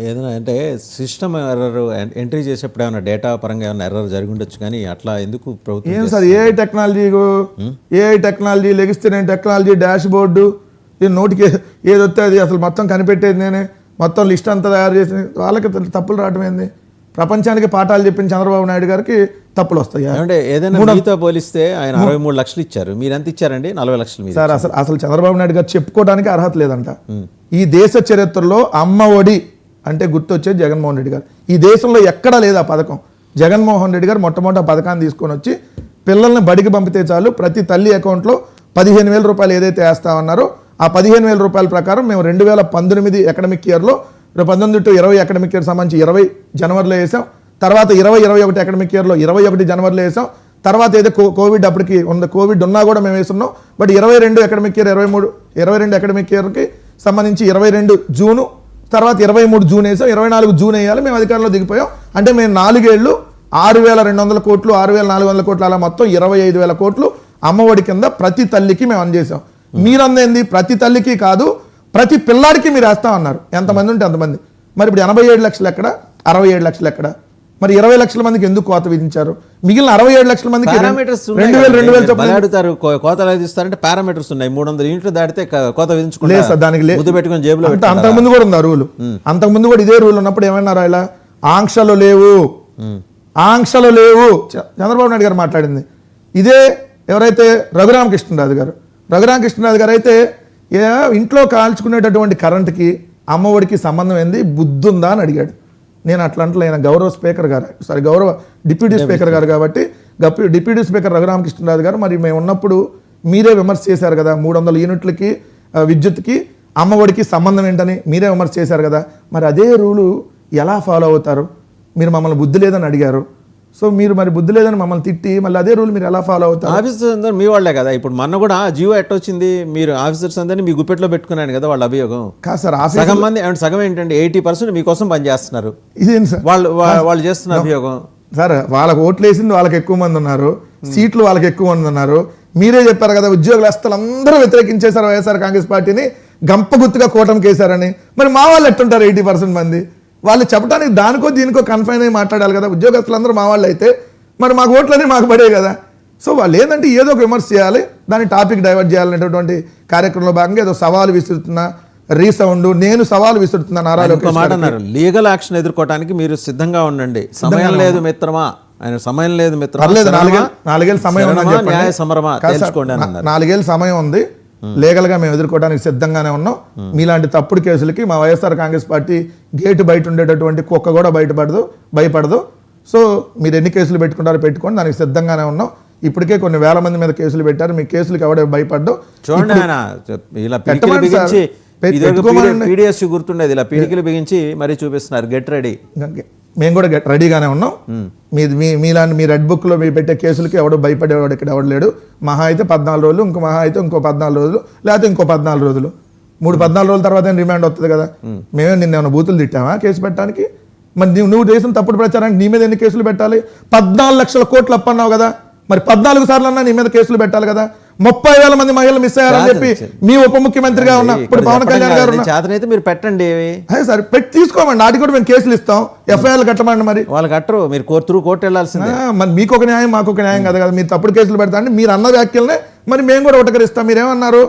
ఏదైనా అంటే system error entry చేసేప్పుడు ఏమైనా డేటా పరంగా ఏమైనా ఎర్రర్ జరిగి ఉండొచ్చు, కానీ అట్లా ఎందుకు ప్రభుత్వం ఏం సార్ ఏఐ టెక్నాలజీ లెగిస్తే టెక్నాలజీ డాష్ బోర్డు నోటికి ఏది వస్తే అది అసలు మొత్తం కనిపెట్టేది నేనే, మొత్తం లిస్ట్ అంతా తయారు చేసి వాళ్ళకి తప్పులు రావడం ఏంది? ప్రపంచానికి పాఠాలు చెప్పిన చంద్రబాబు నాయుడు గారికి తప్పులు వస్తాయి. అంటే ఏదైనా మీతో పోలిస్తే ఆయన 63 లక్షలు ఇచ్చారు, మీరు ఎంత ఇచ్చారండి? 40 లక్షలు. సార్ అసలు చంద్రబాబు నాయుడు గారు చెప్పుకోవడానికి అర్హత లేదంట. ఈ దేశ చరిత్రలో అమ్మ ఒడి అంటే గుర్తొచ్చేది జగన్మోహన్ రెడ్డి గారు. ఈ దేశంలో ఎక్కడా లేదు ఆ పథకం. జగన్మోహన్ రెడ్డి గారు మొట్టమొదటి పథకాన్ని తీసుకొని వచ్చి పిల్లల్ని బడికి పంపితే చాలు ప్రతి తల్లి అకౌంట్లో 15,000 రూపాయలు ఏదైతే వేస్తామన్నారో ఆ 15,000 రూపాయల ప్రకారం మేము 2019 అకాడమిక్ ఇయర్లో 19 to 20 అకాడమిక్ ఇయర్ సంబంధించి 20 జనవరిలో వేసాం. తర్వాత 20-21 అకాడమిక్ ఇయర్లో 21 జనవరిలో వేసాం. తర్వాత ఏదో కోవిడ్ అప్పటికి కోవిడ్ ఉన్నా కూడా మేము వేస్తున్నాం. బట్ 22 అకాడమిక్ ఇయర్ 22 అకాడమిక్ ఇయర్కి సంబంధించి 22 జూను, తర్వాత 23 జూన్ వేసాం. 24 జూన్ వేయాలి. మేము అధికారంలో దిగిపోయాం. అంటే మేము 4 ఏళ్ళు 6,200 కోట్లు 6,400 కోట్లు అలా మొత్తం 25,000 కోట్లు అమ్మఒడి కింద ప్రతి తల్లికి మేము అందజేసాం. మీరు అందేంది ప్రతి తల్లికి కాదు, ప్రతి పిల్లాడికి మీరు వేస్తామన్నారు. ఎంతమంది ఉంటే అంతమంది. మరి ఇప్పుడు 87 లక్షలు ఎక్కడ, 67 లక్షలు ఎక్కడ? మరి 20 లక్షల మందికి ఎందుకు కోత విధించారు? మిగిలిన 67 లక్షల మందికి 2,000 అడుగుతారు. కోత విధిస్తారంటే పారామీటర్స్ ఉన్నాయి. 300 యూనిట్లు దాటితే కోత విధించుకుంటే లేదు సార్. దానికి ముద్దు పెట్టుకుని జేబులో అంతకుముందు కూడా ఉంది ఆ రూల్. అంతకుముందు కూడా ఇదే రూల్ ఉన్నప్పుడు ఏమన్నారు? ఇలా ఆంక్షలు లేవు చంద్రబాబు నాయుడు గారు మాట్లాడింది ఇదే. ఎవరైతే రఘురామకృష్ణరాజు గారు అయితే ఇంట్లో కాల్చుకునేటటువంటి కరెంటుకి అమ్మఒడికి సంబంధం ఏంది, బుద్ధుందా అని అడిగాడు. నేను అట్లా అంటే ఆయన గౌరవ డిప్యూటీ స్పీకర్ గారు కాబట్టి డిప్యూటీ స్పీకర్ రఘురామకృష్ణరాజు గారు మరి మేము ఉన్నప్పుడు మీరే విమర్శ చేశారు కదా, 300 యూనిట్లకి విద్యుత్కి అమ్మఒడికి సంబంధం ఏంటని మీరే విమర్శ చేశారు కదా. మరి అదే రూలు ఎలా ఫాలో అవుతారు? మీరు మమ్మల్ని బుద్ధి లేదని అడిగారు. సో మీరు మరి బుద్ధి లేదని మమ్మల్ని తిట్టి మళ్ళీ అదే రూల్ మీరు ఎలా ఫాలో అవుతారు? ఆఫీసర్స్ అందరూ మీ వాళ్ళే కదా. ఇప్పుడు మొన్న కూడా జియో ఎట్టొచ్చింది, మీరు ఆఫీసర్స్ అందరినీ మీ గుప్పెట్లో పెట్టుకున్నాను కదా వాళ్ళ అభియోగం. కాదు సార్, సగం మంది సగం ఏంటంటే 80% మీకోసం పనిచేస్తున్నారు. ఇదేంటి సార్ వాళ్ళు చేస్తున్న అభియోగం? సార్ వాళ్ళకి ఓట్లు వేసింది వాళ్ళకి ఎక్కువ మంది ఉన్నారు, సీట్లు వాళ్ళకి ఎక్కువ మంది ఉన్నారు. మీరే చెప్పారు కదా ఉద్యోగులు అస్తలు అందరూ వ్యతిరేకించేశారు వైఎస్ఆర్ కాంగ్రెస్ పార్టీని, గంప గుర్తుగా కూటమికి వేశారని. మరి మా వాళ్ళు ఎట్టుంటారు 80% మంది? వాళ్ళు చెప్పడానికి దానికో దీనికో కన్ఫైన్ అయ్యి మాట్లాడాలి కదా. ఉద్యోగస్తులందరూ మా వాళ్ళు అయితే మరి మాకు ఓట్లన్నీ మాకు పడే కదా. సో వాళ్ళు ఏంటంటే ఏదో ఒక విమర్శ చేయాలి, దాన్ని టాపిక్ డైవర్ట్ చేయాలనేటటువంటి కార్యక్రమంలో భాగంగా ఏదో సవాలు విసురుతున్నా రీసౌండ్, నేను సవాలు విసురుతున్నా నారాయణ మాట అన్నారు. లీగల్ యాక్షన్ ఎదుర్కోవడానికి మీరు సిద్ధంగా ఉండండి. సమయం లేదు మిత్రమా, ఆయన సమయం లేదు మిత్రమా. 4 సమయం న్యాయ సమరమా తెలుసుకోండి అన్నారు. 4 సమయం ఉంది. లీగల్ గా మేము ఎదుర్కోవడానికి సిద్ధంగానే ఉన్నాం. మీలాంటి తప్పుడు కేసులకి మా వైఎస్ఆర్ కాంగ్రెస్ పార్టీ గేటు బయట ఉండేటటువంటి కుక్క కూడా భయపడదు. సో మీరు ఎన్ని కేసులు పెట్టుకుంటారో పెట్టుకోండి, దానికి సిద్ధంగానే ఉన్నాం. ఇప్పటికే కొన్ని వేల మంది మీద కేసులు పెట్టారు. మీ కేసులకి ఎవడే భయపడ్డావు చూడండి. గుర్తుండేది ఇలా పీడికలు బిగించి మరీ చూపిస్తున్నారు. Get ready. మేము కూడా రెడీగానే ఉన్నాం. మీలాంటి మీ రెడ్ బుక్లో మీరు పెట్టే కేసులకి ఎవడో భయపడేవాడు ఇక్కడ ఎవడు లేడు. మహా అయితే 14 రోజులు, ఇంకో మహా అయితే ఇంకో 14 రోజులు, లేకపోతే ఇంకో 14 రోజులు. 14 రోజుల తర్వాత రిమాండ్ వస్తుంది కదా. మేమే నిన్నేమైనా బూతులు తిట్టామా కేసు పెట్టడానికి? మరి నువ్వు చేసిన తప్పుడు ప్రచారానికి నీ మీద ఎన్ని కేసులు పెట్టాలి? 14 లక్షల కోట్లు అప్పన్నావు కదా, మరి 14 సార్లు అన్నా నీ మీద కేసులు పెట్టాలి కదా. 30,000 మంది మహిళలు మిస్ అయ్యారని చెప్పి మీ ఉప ముఖ్యమంత్రిగా ఉన్న ఇప్పుడు పవన్ కళ్యాణ్ గారు చేతనైతే మీరు పెట్టండి. సరే పెట్టి తీసుకోమండి, వాటికి కూడా మేము కేసులు ఇస్తాం, ఎఫ్ఐఆర్లు కట్టమండి. మరి వాళ్ళు కట్టరు, మీరు కోర్టు వెళ్ళాల్సిందే. మరి మీకు ఒక న్యాయం మాకు ఒక న్యాయం కదా. మీరు తప్పుడు కేసులు పెడతా అంటే మీరు అన్న వ్యాఖ్యలనే మరి మేము కూడా ఉటకరిస్తాం. మీరేమన్నారు?